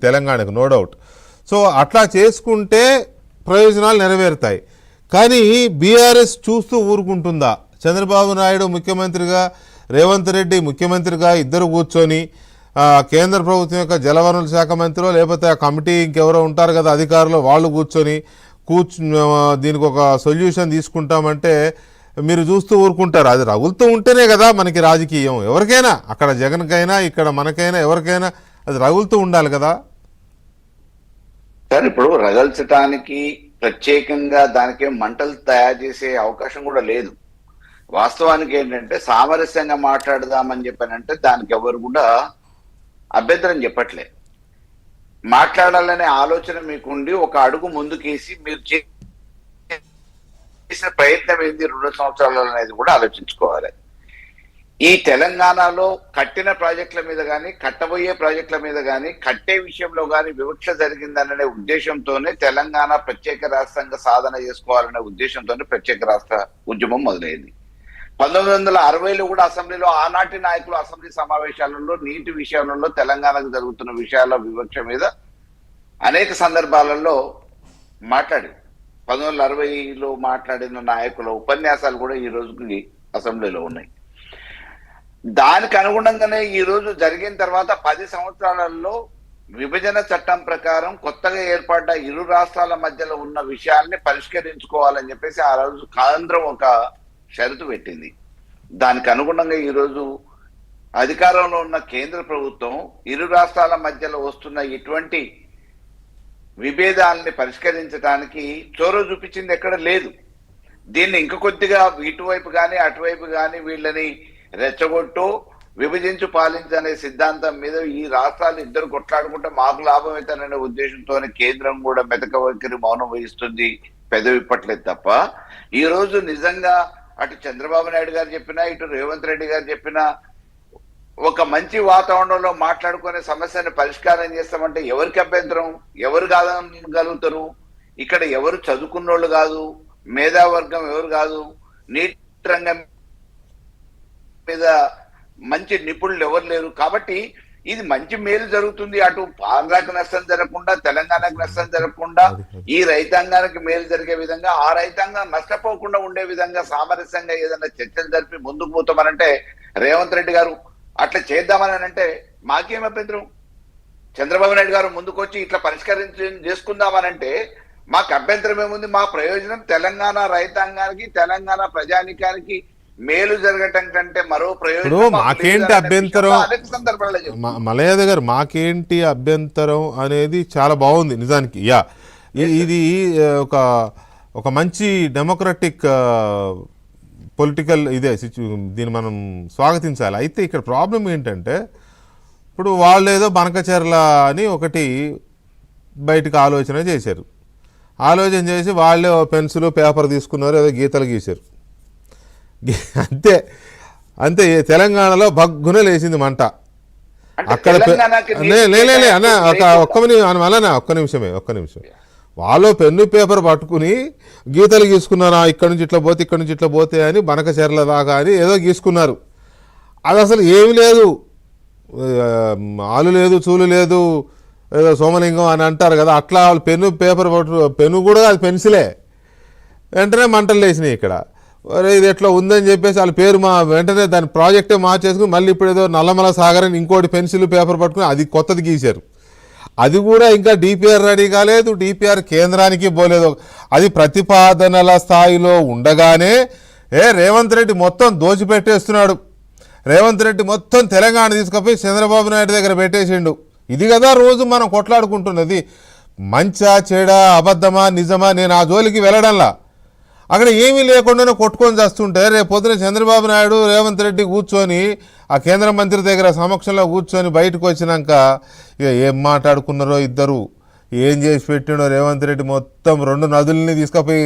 తెలంగాణకు, no doubt. So అట్లా చేసుకుంటే ప్రయోజనాలు నెరవేరుతాయి. కానీ బీఆర్ఎస్ చూస్తూ ఊరుకుంటుందా? చంద్రబాబు నాయుడు ముఖ్యమంత్రిగా, రేవంత్ రెడ్డి ముఖ్యమంత్రిగా ఇద్దరు కూర్చొని కేంద్ర ప్రభుత్వం యొక్క జలవనరుల శాఖ మంత్రిలో లేకపోతే ఆ కమిటీ ఇంకెవరో ఉంటారు కదా అధికారులు, వాళ్ళు కూర్చొని దీనికి ఒక సొల్యూషన్ తీసుకుంటామంటే మీరు చూస్తూ ఊరుకుంటారు? అది రగులుతూ ఉంటేనే కదా మనకి రాజకీయం. ఎవరికైనా, అక్కడ జగన్కైనా ఇక్కడ మనకైనా ఎవరికైనా అది రగులుతూ ఉండాలి కదా సార్. ఇప్పుడు రగల్చటానికి ప్రత్యేకంగా దానికే మంటలు తయారు చేసే అవకాశం కూడా లేదు. వాస్తవానికి ఏంటంటే సామరస్యంగా మాట్లాడదామని చెప్పానంటే దానికి ఎవరు కూడా అభ్యంతరం చెప్పట్లే. మాట్లాడాలనే ఆలోచన మీకుండి ఒక అడుగు ముందుకేసి మీరు చేసిన ప్రయత్నం ఏంది 2 సంవత్సరాలు అనేది కూడా ఆలోచించుకోవాలి. ఈ తెలంగాణలో కట్టిన ప్రాజెక్టుల మీద కానీ, కట్టబోయే ప్రాజెక్టుల మీద కానీ, కట్టే విషయంలో కానీ వివక్ష జరిగిందనే ఉద్దేశంతోనే తెలంగాణ ప్రత్యేక రాష్ట్రంగా సాధన చేసుకోవాలనే ఉద్దేశంతోనే ప్రత్యేక రాష్ట్ర ఉద్యమం మొదలైంది. 1960లో కూడా అసెంబ్లీలో ఆనాటి నాయకులు అసెంబ్లీ సమావేశాలలో నీటి విషయాలలో తెలంగాణకు జరుగుతున్న విషయాల వివక్ష మీద అనేక సందర్భాలలో మాట్లాడి 1960లో మాట్లాడిన నాయకుల ఉపన్యాసాలు కూడా ఈ రోజుకి అసెంబ్లీలో ఉన్నాయి. దానికి అనుగుణంగానే ఈ రోజు జరిగిన తర్వాత 10 సంవత్సరాలలో విభజన చట్టం ప్రకారం కొత్తగా ఏర్పడ్డ 2 రాష్ట్రాల మధ్యలో ఉన్న విషయాల్ని పరిష్కరించుకోవాలని చెప్పేసి ఆ రోజు కేంద్రం ఒక షరతు పెట్టింది. దానికి అనుగుణంగా ఈరోజు అధికారంలో ఉన్న కేంద్ర ప్రభుత్వం 2 రాష్ట్రాల మధ్యలో వస్తున్న ఇటువంటి విభేదాలని పరిష్కరించడానికి చొరవ చూపించింది ఎక్కడ లేదు. దీన్ని ఇంక కొద్దిగా ఇటువైపు కానీ అటువైపు కానీ వీళ్ళని రెచ్చగొట్టు విభజించు పాలించనే సిద్ధాంతం మీద ఈ రాష్ట్రాలు ఇద్దరు కొట్లాడుకుంటే మాకు లాభం అవుతాననే ఉద్దేశంతోనే కేంద్రం కూడా మెతక వైఖరి మౌనం వహిస్తుంది, పెదవిప్పట్లేదు తప్ప ఈ రోజు నిజంగా అటు చంద్రబాబు నాయుడు గారు చెప్పినా ఇటు రేవంత్ రెడ్డి గారు చెప్పినా ఒక మంచి వాతావరణంలో మాట్లాడుకునే సమస్యను పరిష్కారం చేస్తామంటే ఎవరికి అభ్యంతరం? ఎవరు కాదనగలుగుతారు? ఇక్కడ ఎవరు చదువుకున్నోళ్ళు కాదు, మేధావర్గం ఎవరు కాదు, నీటి రంగం మీద మంచి నిపుణులు ఎవరు లేరు. కాబట్టి ఇది మంచి మేలు జరుగుతుంది. అటు ఆంధ్రాకి నష్టం జరగకుండా, తెలంగాణకు నష్టం జరగకుండా, ఈ రైతాంగానికి మేలు జరిగే విధంగా, ఆ రైతాంగం నష్టపోకుండా ఉండే విధంగా సామరస్యంగా ఏదైనా చర్చలు జరిపి ముందుకు పోతామనంటే రేవంత్ రెడ్డి గారు అట్లా చేద్దామని అంటే మాకేం అభ్యంతరం? చంద్రబాబు నాయుడు గారు ముందుకొచ్చి ఇట్లా చేసుకుందామనంటే మాకు అభ్యంతరం ఏముంది? మా ప్రయోజనం తెలంగాణ రైతాంగానికి, తెలంగాణ ప్రజానికానికి మేలు జరగటం కంటే మరో ప్రయోజనం మాకేంటి అభ్యంతరం? మలయాద గారు, మాకేంటి అభ్యంతరం అనేది చాలా బాగుంది నిజానికి. ఇది ఒక మంచి డెమోక్రటిక్ పొలిటికల్ దీన్ని మనం స్వాగతించాలి. అయితే ఇక్కడ ప్రాబ్లం ఏంటంటే ఇప్పుడు వాళ్ళు ఏదో బనకచెర్ల అని ఒకటి బయటకు ఆలోచన చేశారు. ఆలోచన చేసి వాళ్ళే పెన్సిల్ పేపర్ తీసుకున్నారు, ఏదో గీతలు గీశారు. అంతే అంతే. తెలంగాణలో భగ్గున లేచింది మంట. అక్కడ ఒక్క నిమిషం వాళ్ళు పెన్ను పేపర్ పట్టుకుని గీతలు గీసుకున్నారు. ఇక్కడ నుంచి ఇట్లా పోతే, ఇక్కడ నుంచి ఇట్లా పోతే అని బనకచెర్ల దాకా అని ఏదో గీసుకున్నారు. అది అసలు ఏమి లేదు, ఆలు లేదు, చూలు లేదు, ఏదో సోమలింగం అని అంటారు కదా, అట్లా వాళ్ళు పెన్ను పేపర్ పెన్ను కూడా అది పెన్సిలే. వెంటనే మంటలు లేచినాయి ఇక్కడ. ఇది ఎట్లా ఉందని చెప్పేసి వాళ్ళ పేరు వెంటనే దాని ప్రాజెక్టే మార్చేసుకుని మళ్ళీ ఇప్పుడు ఏదో నల్లమల సాగర్ అని ఇంకోటి పెన్సిల్ పేపర్ పట్టుకుని అది కొత్తది గీశారు. అది కూడా ఇంకా డిపిఆర్ రెడీ కాలేదు, డిపిఆర్ కేంద్రానికి పోలేదు. అది ప్రతిపాదనల స్థాయిలో ఉండగానే రేవంత్ రెడ్డి మొత్తం దోచిపెట్టేస్తున్నాడు. రేవంత్ రెడ్డి మొత్తం తెలంగాణ తీసుకుపోయి చంద్రబాబు నాయుడు దగ్గర పెట్టేసిండు. ఇది కదా రోజు మనం కొట్లాడుకుంటున్నది. మంచా చెడా, అబద్ధమా నిజమా, నేను ఆ జోలికి వెళ్ళడంలా. అక్కడ ఏమీ లేకుండానే కొట్టుకొని చేస్తుంటే రేపు పొద్దున చంద్రబాబు నాయుడు రేవంత్ రెడ్డి కూర్చొని ఆ కేంద్ర మంత్రి దగ్గర సమక్షంలో కూర్చొని బయటకు వచ్చినాక ఇక ఏం మాట్లాడుకున్నారో ఇద్దరు, ఏం చేసి పెట్టిండో రేవంత్ రెడ్డి మొత్తం 2 నదుల్ని తీసుకుపోయి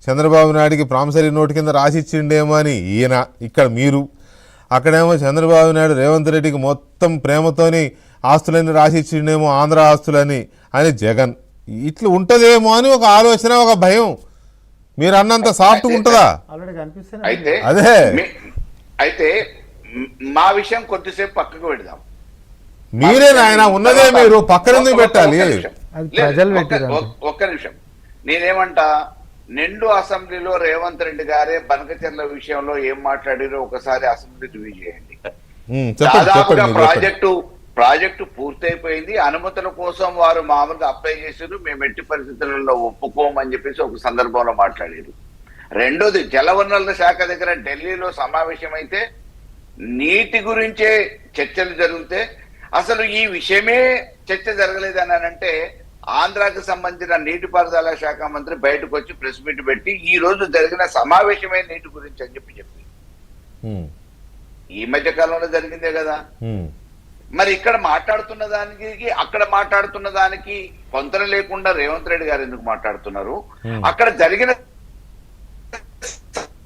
చంద్రబాబు నాయుడికి ప్రామిసరీ నోటు కింద రాసిచ్చిండేమో అని ఈయన, ఇక్కడ మీరు, అక్కడేమో చంద్రబాబు నాయుడు రేవంత్ రెడ్డికి మొత్తం ప్రేమతోని ఆస్తులన్నీ రాసిచ్చిండేమో, ఆంధ్ర ఆస్తులని అని జగన్. ఇట్లా ఉంటుందేమో అని ఒక ఆలోచన, ఒక భయం. మీరు అన్నంత సాఫ్ట్ ఉంటుందా? అయితే మా విషయం కొద్దిసేపు పక్కకు పెడదాం. మీరే నాయన ఉన్నదే మీరు పక్కన పెట్టాలి. అది ప్రజలు లేదు, పెట్టారు. ఒక్క నిమిషం. నేనేమంటా, నిండు అసెంబ్లీలో రేవంత్ రెడ్డి గారే బనకచెర్ల విషయంలో ఏం మాట్లాడారో ఒకసారి అసెంబ్లీ రివ్యూ చేయండి. దాదాపుగా ప్రాజెక్టు పూర్తయిపోయింది. అనుమతుల కోసం వారు మామూలుగా అప్లై చేశారు. మేము ఎట్టి పరిస్థితులలో ఒప్పుకోమని చెప్పేసి ఒక సందర్భంలో మాట్లాడారు. రెండోది, జలవనరుల శాఖ దగ్గర ఢిల్లీలో సమావేశం అయితే నీటి గురించే చర్చలు జరిగితే అసలు ఈ విషయమే చర్చ జరగలేదని అంటే ఆంధ్రాకి సంబంధించిన నీటిపారుదల శాఖ మంత్రి బయటకు వచ్చి ప్రెస్ మీట్ పెట్టి ఈ రోజు జరిగిన సమావేశమే నీటి గురించి అని చెప్పి ఈ మధ్య కాలంలో జరిగిందే కదా. మరి ఇక్కడ మాట్లాడుతున్న దానికి అక్కడ మాట్లాడుతున్న దానికి పొంతన లేకుండా రేవంత్ రెడ్డి గారు ఎందుకు మాట్లాడుతున్నారు? అక్కడ జరిగిన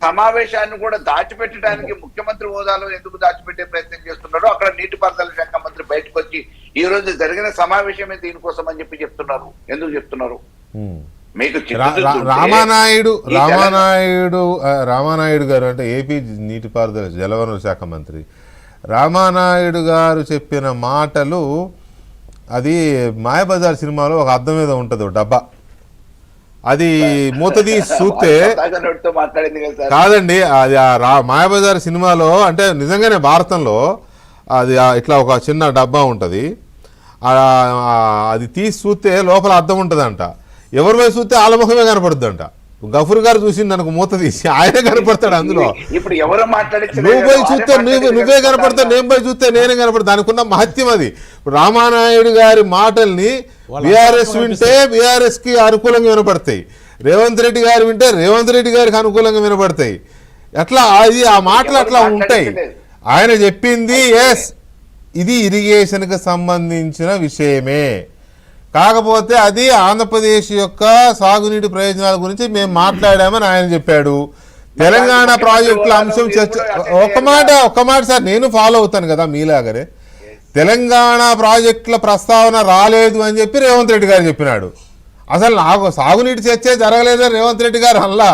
సమావేశాన్ని కూడా దాచిపెట్టడానికి ముఖ్యమంత్రి హోదాలో ఎందుకు దాచిపెట్టే ప్రయత్నం చేస్తున్నారు? అక్కడ నీటిపారుదల శాఖ మంత్రి బయటకు వచ్చి ఈ రోజు జరిగిన సమావేశమే దీనికోసం అని చెప్పి చెప్తున్నారు. ఎందుకు చెప్తున్నారు? మీకు రామానాయుడు గారు అంటే ఏపీ నీటిపారుదల జలవనరుల శాఖ మంత్రి రామానాయుడు గారు చెప్పిన మాటలు, అది మాయాబజార్ సినిమాలో ఒక అర్థం మీద ఉంటుంది డబ్బా, అది మూతది చూస్తే కాదండి. అది మాయాబజార్ సినిమాలో అంటే నిజంగానే భారతంలో అది ఇట్లా ఒక చిన్న డబ్బా ఉంటుంది, అది తీసి చూస్తే లోపల అర్థం ఉంటుందంట. ఎవరి వైపు చూస్తే ఆలముఖమే కనపడుద్దంట. గఫూర్ గారు చూసింది నాకు మూత తీసి ఆయనే కనపడతాడు అందులో. ఇప్పుడు ఎవరు నువ్వు పోయి చూస్తే నువ్వే కనపడతావు, నేను పోయి చూస్తే నేనే కనపడతా. దానికున్న మహత్యం అది. రామానాయుడు గారి మాటల్ని బీఆర్ఎస్ వింటే బీఆర్ఎస్ కి అనుకూలంగా వినపడతాయి, రేవంత్ రెడ్డి గారు వింటే రేవంత్ రెడ్డి గారికి అనుకూలంగా వినపడతాయి. ఎట్లా అది ఆ మాటలు అట్లా ఉంటాయి. ఆయన చెప్పింది ఎస్, ఇది ఇరిగేషన్కి సంబంధించిన విషయమే, కాకపోతే అది ఆంధ్రప్రదేశ్ యొక్క సాగునీటి ప్రయోజనాల గురించి మేము మాట్లాడామని ఆయన చెప్పాడు. తెలంగాణ ప్రాజెక్టుల అంశం చర్చ ఒక్క మాట సార్, నేను ఫాలో అవుతాను కదా మీలాగరే. తెలంగాణ ప్రాజెక్టుల ప్రస్తావన రాలేదు అని చెప్పి రేవంత్ రెడ్డి గారు చెప్పినాడు. అసలు నాకు సాగునీటి చర్చ జరగలేదని రేవంత్ రెడ్డి గారు అల్లా,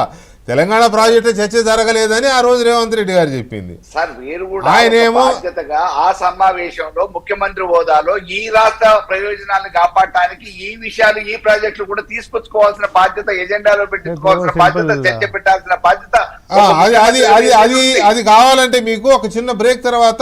తెలంగాణ ప్రాజెక్టు చర్చ జరగలేదని ఆ రోజు రేవంత్ రెడ్డి గారు చెప్పింది. సార్ మీరు కూడా బాధ్యతగా ఆ సమావేశంలో ముఖ్యమంత్రి హోదాలో ఈ రాష్ట్ర ప్రయోజనాలను కాపాడటానికి ఈ విషయాలు ఈ ప్రాజెక్టులు కూడా తీసుకొచ్చుకోవాల్సిన బాధ్యత, ఎజెండాలో పెట్టుకోవాల్సిన బాధ్యత, చర్చ పెట్టాల్సిన బాధ్యత అది కావాలంటే మీకు ఒక చిన్న బ్రేక్ తర్వాత